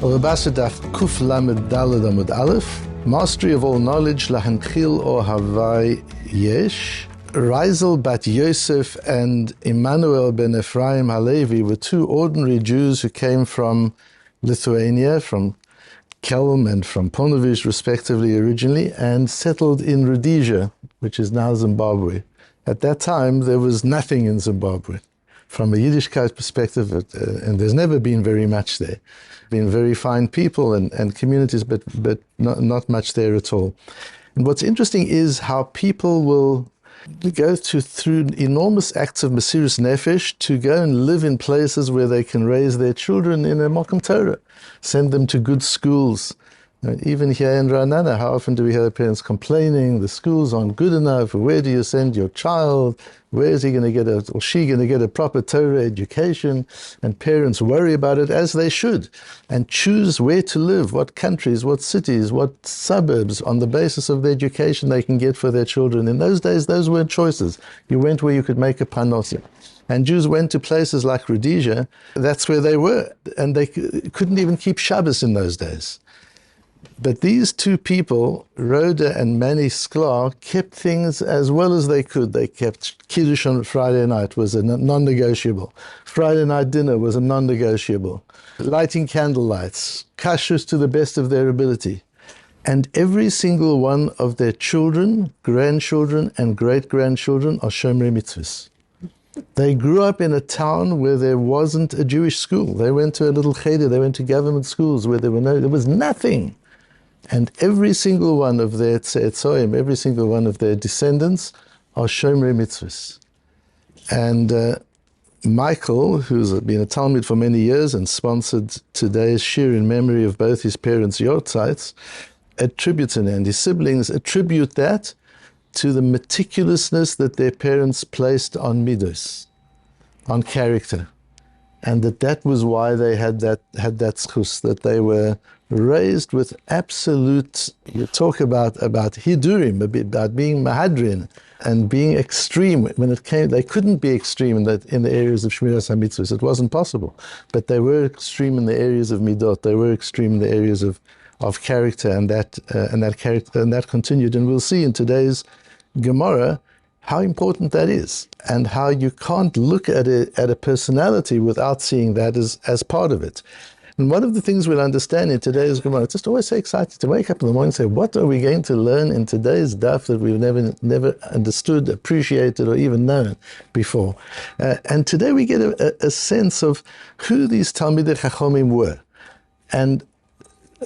Ohvi Batra Daf Kuf Lamed Daled Amud Aleph. Mastery of all knowledge, להנחיל אוהבי יש. Reisel bat Yosef and Emmanuel ben Ephraim Halevi were two ordinary Jews who came from Lithuania, from Kelm and from Ponevezh respectively originally, and settled in Rhodesia, which is now Zimbabwe. At that time, there was nothing in Zimbabwe. From a Yiddishkeit perspective, and there's never been very much there. Been very fine people and communities, but not much there at all. And what's interesting is how people will go through enormous acts of Mesiras Nefesh to go and live in places where they can raise their children in a Makom Torah, send them to good schools. Even here in Ranana, how often do we hear parents complaining, the schools aren't good enough, where do you send your child, where is he going to get or she going to get a proper Torah education? And parents worry about it, as they should, and choose where to live, what countries, what cities, what suburbs, on the basis of the education they can get for their children. In those days, those weren't choices. You went where you could make a parnasa. And Jews went to places like Rhodesia, that's where they were, and they couldn't even keep Shabbos in those days. But these two people, Rhoda and Manny Sklar, kept things as well as they could. They kept Kiddush on Friday night was a non-negotiable. Friday night dinner was a non-negotiable. Lighting candlelights, kashrus to the best of their ability. And every single one of their children, grandchildren, and great-grandchildren are Shomrei Mitzvahs. They grew up in a town where there wasn't a Jewish school. They went to a little cheder, they went to government schools where there was nothing. And every single one of their tze'etzoim, every single one of their descendants are Shomrei Mitzvahs. And Michael, who's been a Talmud for many years and sponsored today's shir in memory of both his parents' yortzites, attributes it, and his siblings attribute that to the meticulousness that their parents placed on midos, on character. And that was why they had that schus, that they were raised with absolute, you talk about hidurim, about being mahadrin and being extreme. When it came, they couldn't be extreme in the areas of Shmiras HaMitzvahs. It wasn't possible. But they were extreme in the areas of midot. They were extreme in the areas of character, and that continued. And we'll see in today's Gemara how important that is, and how you can't look at a personality without seeing that as part of it. And one of the things we'll understand in today's Gemara, it's just always so exciting to wake up in the morning and say, what are we going to learn in today's daf that we've never understood, appreciated, or even known before? And today we get a sense of who these Talmid Chacham were. And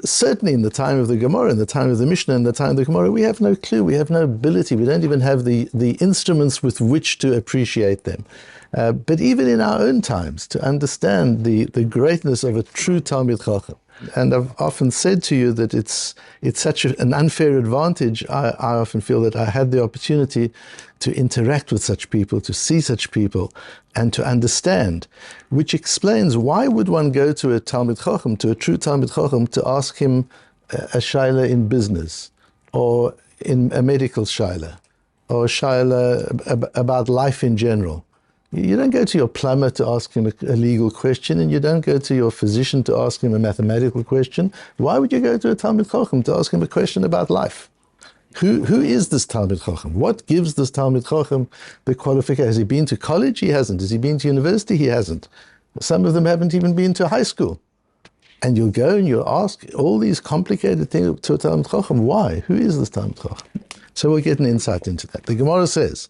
certainly in the time of the Gemara, in the time of the Mishnah, in the time of the Gemara, we have no clue, we have no ability, we don't even have the instruments with which to appreciate them. But even in our own times, to understand the greatness of a true Talmid Chacham. And I've often said to you that it's such an unfair advantage. I often feel that I had the opportunity to interact with such people, to see such people, and to understand, which explains why would one go to a Talmid Chacham, to a true Talmid Chacham, to ask him a shaila in business, or in a medical shaila, or a shaila about life in general. You don't go to your plumber to ask him a legal question, and you don't go to your physician to ask him a mathematical question. Why would you go to a Talmid Chacham to ask him a question about life? Who is this Talmid Chacham? What gives this Talmid Chacham the qualification? Has he been to college? He hasn't. Has he been to university? He hasn't. Some of them haven't even been to high school. And you'll go and you'll ask all these complicated things to a Talmid Chacham. Why? Who is this Talmid Chacham? So we'll get an insight into that. The Gemara says,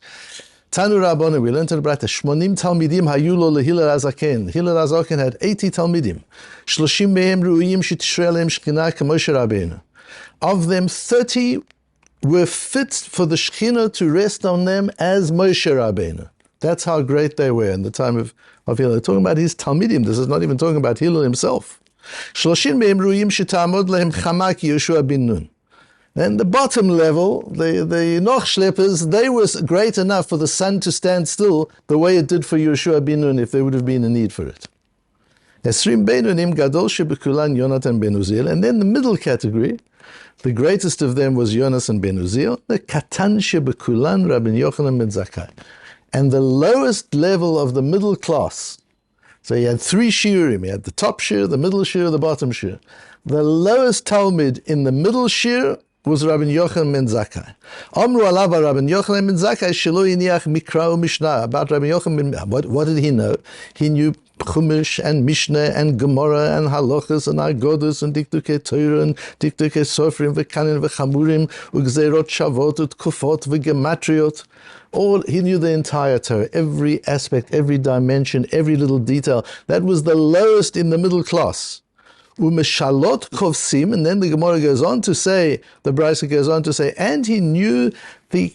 Tanu Rabbanu, we learned in the Brata, Matmonim Talmidim hayulo lehilel hazaken. Hillel hazaken had 80 Talmidim. 30 mehem ru'uyim shetishrei aleim shekhinah k'Moshe Rabbeinu. Of them, 30 were fit for the Shekhinah to rest on them as Moshe Rabbeinu. That's how great they were in the time of Hillel. They're talking about his Talmidim. This is not even talking about Hillel himself. 30 mehem ru'uyim shetamod lehem chama ki Yehoshua bin Nun. Then the bottom level, the Noch Schleppers, they were great enough for the sun to stand still the way it did for Yehoshua bin Nun if there would have been a need for it. Esrim Beinunim Gadol Shebekulan Yonatan ben Uziel. And then the middle category, the greatest of them was Yonatan ben Uziel, the Katan Shebekulan Rabbi Yochanan ben Zakkai. And the lowest level of the middle class, So he had 3 shiurim. He had the top shiur, the middle shiur, the bottom shiur. The lowest Talmud in the middle shiur was Rabbi Yochanan ben Zakkai. Amru alav Rabbi Yochanan ben Zakkai shelo yiniach mikra u'mishnah. About Rabbi Yochanan ben, what did he know? He knew Chumash and Mishnah and Gemara and Halachas and Agodas and Dikdukei Torah and Dikdukei Sofrim v'Kanin v'Chamurim u'Gzeirot Shavot u'Tkufot v'Gematriot. All, he knew the entire Torah, every aspect, every dimension, every little detail. That was the lowest in the middle class. Umeshalot kovsim, and then the Gemara goes on to say, the Brisa goes on to say, and he knew the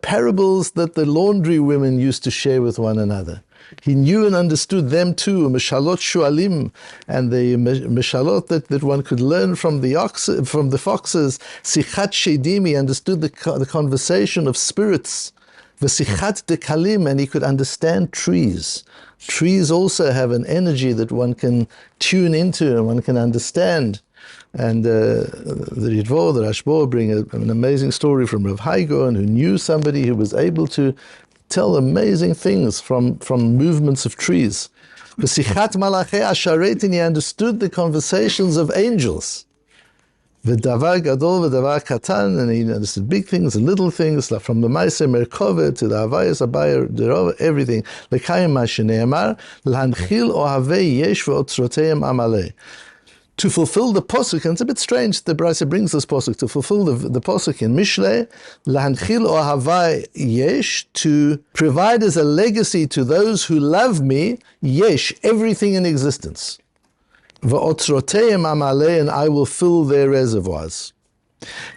parables that the laundry women used to share with one another. He knew and understood them too, Meshalot Shualim, and the Meshalot that one could learn from the foxes, Sichat Shedim, he understood the conversation of spirits, V'Sichat Dekalim, and he could understand trees. Trees also have an energy that one can tune into and one can understand. And the Ritvo, the Rashbo bring an amazing story from Rav Haigon, who knew somebody who was able to tell amazing things from movements of trees. V'Sichat Malachei Asharetin, he understood the conversations of angels. V'davar gadol v'davar katan, and he understood big things and little things, like from the Maaseh Merkava to the Havayas Abayah, everything. L'kayim ma shene'emar, l'hanchiil ohavei yesh v'otzroteim amalei. To fulfill the posuk, and it's a bit strange the Brisa brings this posuk, to fulfill the posuk in Mishlei, l'hanchiil ohavei yesh, to provide as a legacy to those who love me, yesh, everything in existence. V'otzroteim amalei, and I will fill their reservoirs.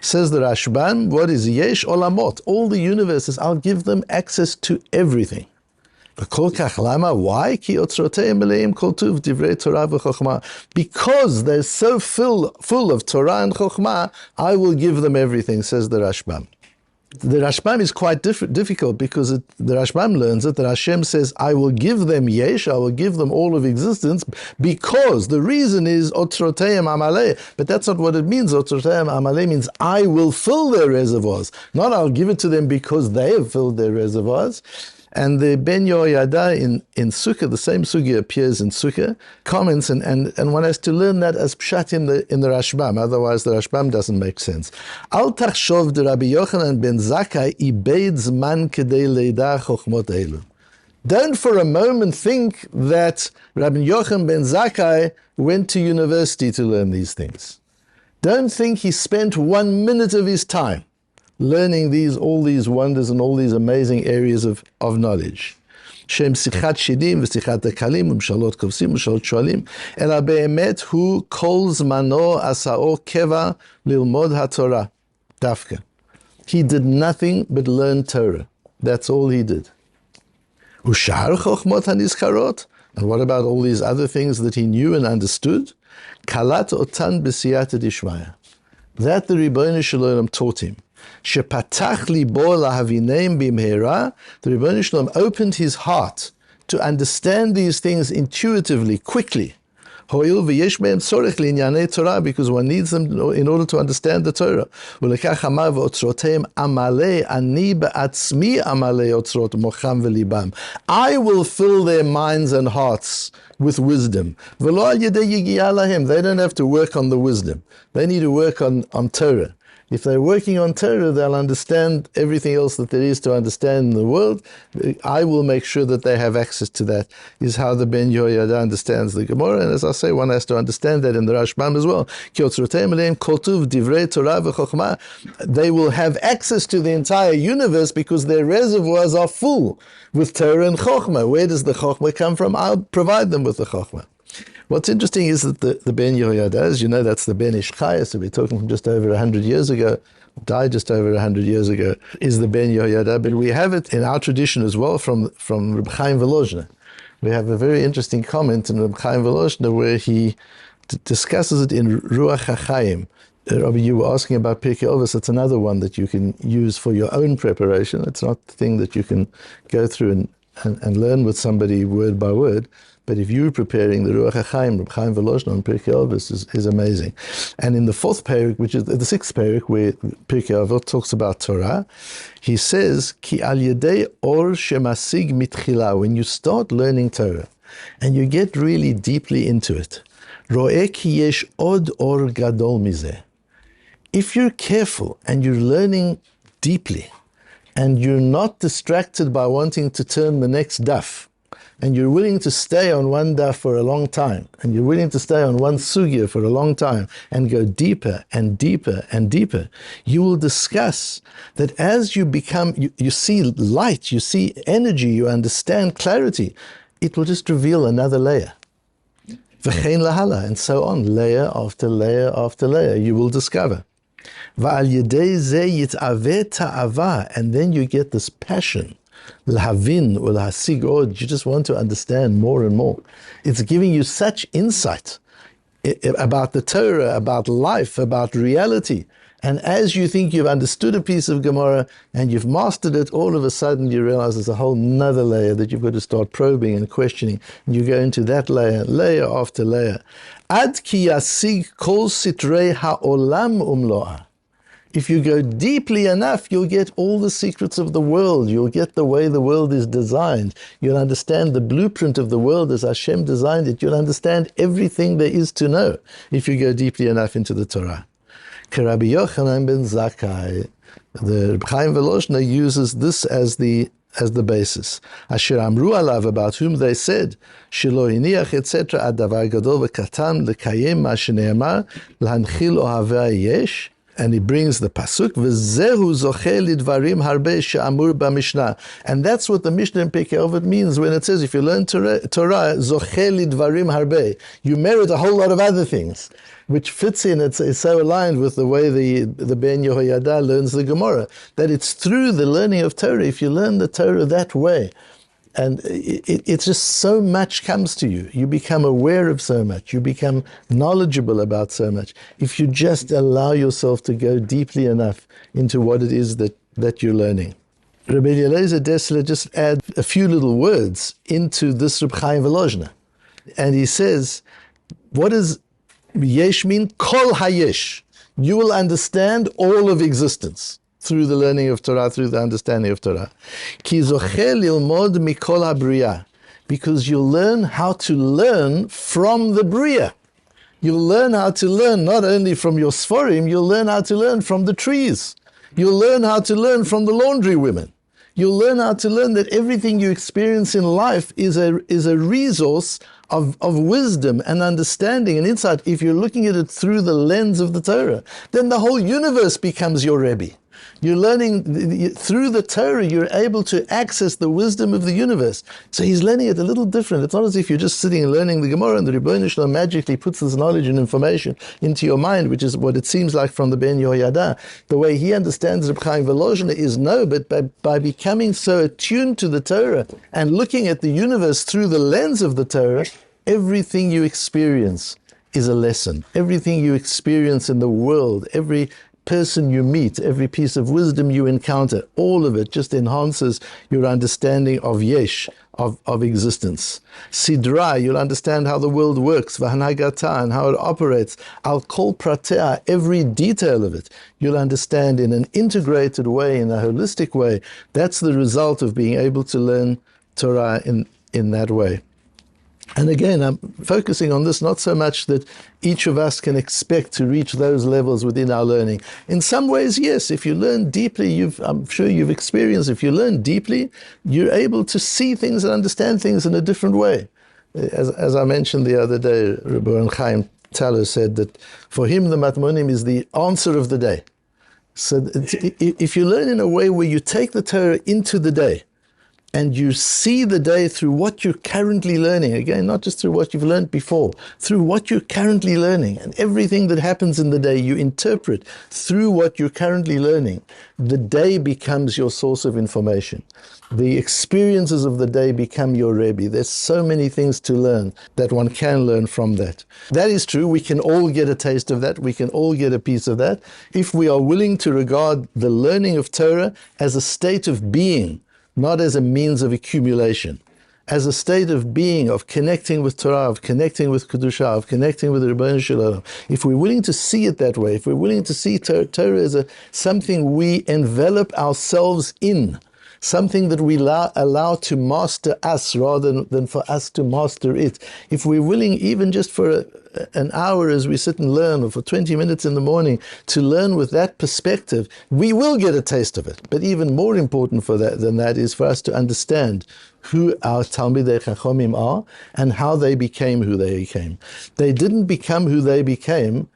Says the Rashban, what is yesh olamot? All the universes, I'll give them access to everything. Why? Because they're so full of Torah and Chokhmah, I will give them everything, says the Rashbam. The Rashbam is quite difficult because the Rashbam learns it that Hashem says, I will give them yesh, I will give them all of existence, because the reason is otroteim amalei. But that's not what it means. Otroteim amalei means I will fill their reservoirs. Not I'll give it to them because they have filled their reservoirs. And the Ben Yoyada in Sukkah, the same Sugi appears in Sukkah, comments, and one has to learn that as pshat in the Rashbam, otherwise the Rashbam doesn't make sense. Al tachshov de Rabbi Yochanan ben Zakkai ibeid zman kedei leida chokhmot elu. Don't for a moment think that Rabbi Yochanan ben Zakkai went to university to learn these things. Don't think he spent 1 minute of his time learning all these wonders and all these amazing areas of knowledge. Shem sichat shidim v'sichat dekalim u'mshalot kovsim u'mshalot shualim ela be'emet hu kol zmano asao keva lilmod haTorah dafka. He did nothing but learn Torah. That's all he did. U'shar chokhmot hanizkarot, and what about all these other things that he knew and understood? Kalat otan b'siyata dishmaya. That the Ribbono Shel Olam taught him. Shepatach libo lahavineim bimhera, the Ribbono Shel Olam opened his heart to understand these things intuitively, quickly. Hoil v'yesh behem tzorech li'inyanei Torah, because one needs them in order to understand the Torah. Ulekach amar v'otzroteim amalei, ani ba'atzmi amalei otzrot mocham v'libam. I will fill their minds and hearts with wisdom. V'lo al yedei yigiah lahem. They don't have to work on the wisdom. They need to work on Torah. If they're working on Torah, they'll understand everything else that there is to understand in the world. I will make sure that they have access to that, is how the Ben Yoyada understands the Gemara. And as I say, one has to understand that in the Rashbam as well. They will have access to the entire universe because their reservoirs are full with Torah and Chokhmah. Where does the Chokhmah come from? I'll provide them with the Chokhmah. What's interesting is that the Ben Yoyada, as you know, that's the Ben Ish Chaya, so we're talking from just over 100 years ago, died just over 100 years ago, is the Ben Yoyada, but we have it in our tradition as well from Reb Chaim Volozhner. We have a very interesting comment in Reb Chaim Volozhner where he discusses it in Ruach HaChaim. Rabbi, you were asking about Pirkei Avos. It's another one that you can use for your own preparation. It's not the thing that you can go through and learn with somebody word by word. But if you're preparing the Ruach HaChaim, Reb Chaim Volozhner on Pirkei Avos is amazing. And in the 4th parak, which is the 6th parak, where Pirkei Avos talks about Torah, he says, Ki al yedei or shemasig mitchila, when you start learning Torah, and you get really deeply into it. Ro'eh ki yesh od or gadol mizeh. If you're careful and you're learning deeply, and you're not distracted by wanting to turn the next daf, and you're willing to stay on one daf for a long time, and you're willing to stay on one sugya for a long time, and go deeper and deeper and deeper, you will discuss that as you become, you see light, you see energy, you understand clarity, it will just reveal another layer. V'chein lahala, and so on, layer after layer after layer, you will discover. V'al yedei zeh yit'aveh ta'ava, and then you get this passion, l'havin or l'hasig od, you just want to understand more and more. It's giving you such insight about the Torah, about life, about reality. And as you think you've understood a piece of Gemara and you've mastered it, all of a sudden you realize there's a whole nother layer that you've got to start probing and questioning. And you go into that layer, layer after layer. Ad ki yasig kol sitrei ha'olam umloa. If you go deeply enough, you'll get all the secrets of the world. You'll get the way the world is designed. You'll understand the blueprint of the world as Hashem designed it. You'll understand everything there is to know if you go deeply enough into the Torah. Rabbi Yochanan ben Zakkai, the Rabbi Chaim Volozhiner uses this as the basis. Asher amru alav, about whom they said, shelo iniach etc. ad davar gadol v'katan lekayem ma shene'amar להנחיל אוהבי yesh. And he brings the pasuk, v'zehu zocheh lidvarim harbe she'amur b'mishnah. And that's what the Mishnah in Pirkei Avot means when it says, if you learn Torah, zocheh lidvarim harbe, you merit a whole lot of other things, which fits in, it's so aligned with the way the Ben Yehoyada learns the Gemara, that it's through the learning of Torah, if you learn the Torah that way, and it's just so much comes to you. You become aware of so much. You become knowledgeable about so much. If you just allow yourself to go deeply enough into what it is that you're learning. Rabbi Eliezer Dessler just adds a few little words into this Reb Chaim Volozhiner. And he says, what does yesh mean? Kol hayesh. You will understand all of existence through the learning of Torah, through the understanding of Torah. Ki zocheh lilmod mikol habriya, because you'll learn how to learn from the Bria. You'll learn how to learn not only from your Sforim, you'll learn how to learn from the trees. You'll learn how to learn from the laundry women. You'll learn how to learn that everything you experience in life is a resource of wisdom and understanding and insight. If you're looking at it through the lens of the Torah, then the whole universe becomes your Rebbe. You're learning through the Torah, you're able to access the wisdom of the universe. So he's learning it a little different. It's not as if you're just sitting and learning the Gemara and the Rebbeinu Shalom magically puts this knowledge and information into your mind, which is what it seems like from the Ben Yehoyada. The way he understands Reb Chaim Volozhiner is no, but by becoming so attuned to the Torah and looking at the universe through the lens of the Torah, everything you experience is a lesson. Everything you experience in the world, every person you meet, every piece of wisdom you encounter, all of it just enhances your understanding of yesh, of existence. Sidra, you'll understand how the world works, v'hanagata, and how it operates. Al kol pratea, every detail of it, you'll understand in an integrated way, in a holistic way. That's the result of being able to learn Torah in that way. And again, I'm focusing on this not so much that each of us can expect to reach those levels within our learning. In some ways, yes, if you learn deeply, I'm sure you've experienced, if you learn deeply, you're able to see things and understand things in a different way. As I mentioned the other day, Rabbi Chaim Taller said that for him, the Matmonim is the answer of the day. So if you learn in a way where you take the Torah into the day, and you see the day through what you're currently learning. Again, not just through what you've learned before, through what you're currently learning. And everything that happens in the day, you interpret through what you're currently learning. The day becomes your source of information. The experiences of the day become your Rebbe. There's so many things to learn that one can learn from that. That is true. We can all get a taste of that. We can all get a piece of that. If we are willing to regard the learning of Torah as a state of being, not as a means of accumulation, as a state of being, of connecting with Torah, of connecting with Kedusha, of connecting with the Rebbeinu Shalom. If we're willing to see it that way, if we're willing to see Torah as something we envelop ourselves in, something that we allow to master us rather than for us to master it. If we're willing, even just for an hour as we sit and learn, or for 20 minutes in the morning, to learn with that perspective, we will get a taste of it. But even more important than that is for us to understand who our Talmidei Chachomim are and how they became who they became. They didn't become who they became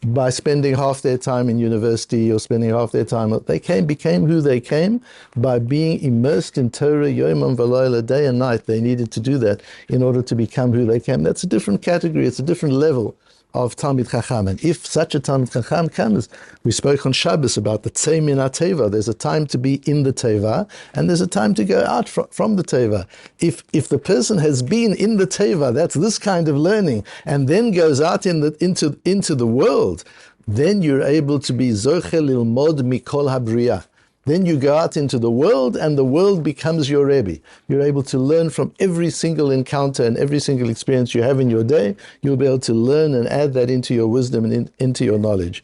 by spending half their time in university or spending half their time. They became who they came by being immersed in Torah, Yomam V'Layla, day and night. They needed to do that in order to become who they came. That's a different category. It's a different level of Talmid Chacham. And if such a Talmid Chacham comes, we spoke on Shabbos about the Tzei Min HaTeva. There's a time to be in the Teva, and there's a time to go out from the Teva. If the person has been in the Teva, that's this kind of learning, and then goes out into the world, then you're able to be Zoche Lilmod Mikol HaBriyah. Then you go out into the world, and the world becomes your Rebbe. You're able to learn from every single encounter and every single experience you have in your day. You'll be able to learn and add that into your wisdom and into your knowledge.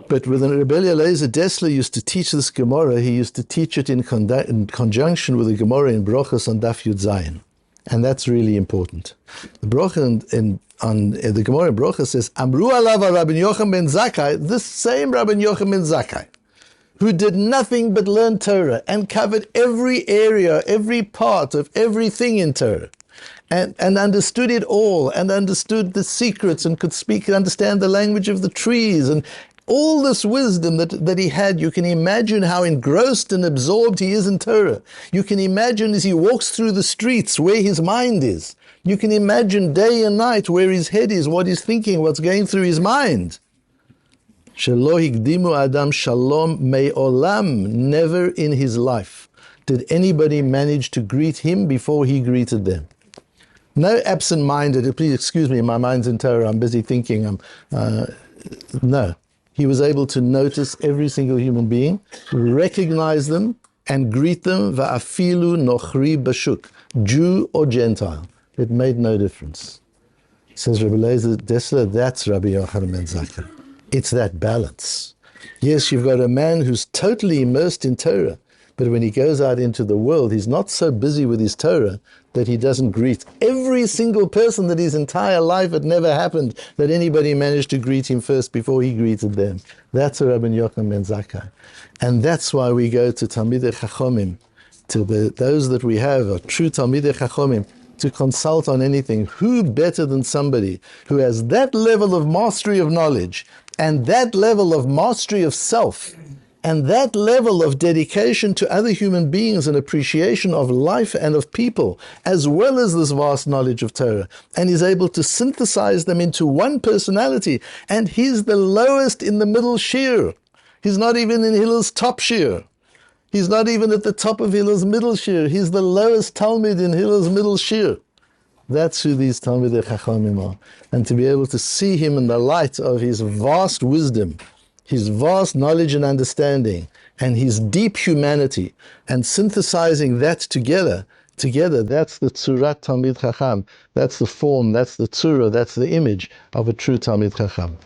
But when Rabbi Eliezer Dessler used to teach this Gemara, he used to teach it in conjunction with the Gemara in Brochos on Daf Yud Zayin. And that's really important. The Brocha on the Gemara in Brochos says, Amru alav Rabbi Yochanan ben Zakkai, this same Rabbi Yochanan ben Zakkai, who did nothing but learn Torah and covered every area, every part of everything in Torah, and understood it all, and understood the secrets, and could speak and understand the language of the trees, and all this wisdom that he had. You can imagine how engrossed and absorbed he is in Torah. You can imagine as he walks through the streets where his mind is. You can imagine day and night where his head is, what he's thinking, what's going through his mind. Shelo hikdimu adam shalom me'olam. Never in his life did anybody manage to greet him before he greeted them. No absent-minded, please excuse me, my mind's in Torah, I'm busy thinking. No. He was able to notice every single human being, recognize them, and greet them, va'afilu nochri bashuk, Jew or Gentile. It made no difference. Says Rabbi Eliezer Dessler, that's Rabbi Yochanan ben Zakkai. It's that balance. Yes, you've got a man who's totally immersed in Torah, but when he goes out into the world, he's not so busy with his Torah that he doesn't greet every single person that his entire life it never happened that anybody managed to greet him first before he greeted them. That's a Rabbi Yochanan ben Zakkai. And that's why we go to Talmidei Chachomim, to those that we have, are true Talmidei Chachomim, to consult on anything. Who better than somebody who has that level of mastery of knowledge, and that level of mastery of self, and that level of dedication to other human beings and appreciation of life and of people, as well as this vast knowledge of Torah, and is able to synthesize them into one personality, and he's the lowest in the middle shir. He's not even in Hillel's top shir. He's not even at the top of Hillel's middle shir. He's the lowest Talmud in Hillel's middle shir. That's who these Talmidei Chachomim are. And to be able to see him in the light of his vast wisdom, his vast knowledge and understanding, and his deep humanity, and synthesizing that together, that's the Tzurat Talmid Chacham. That's the form, that's the Tzura, that's the image of a true Talmid Chacham.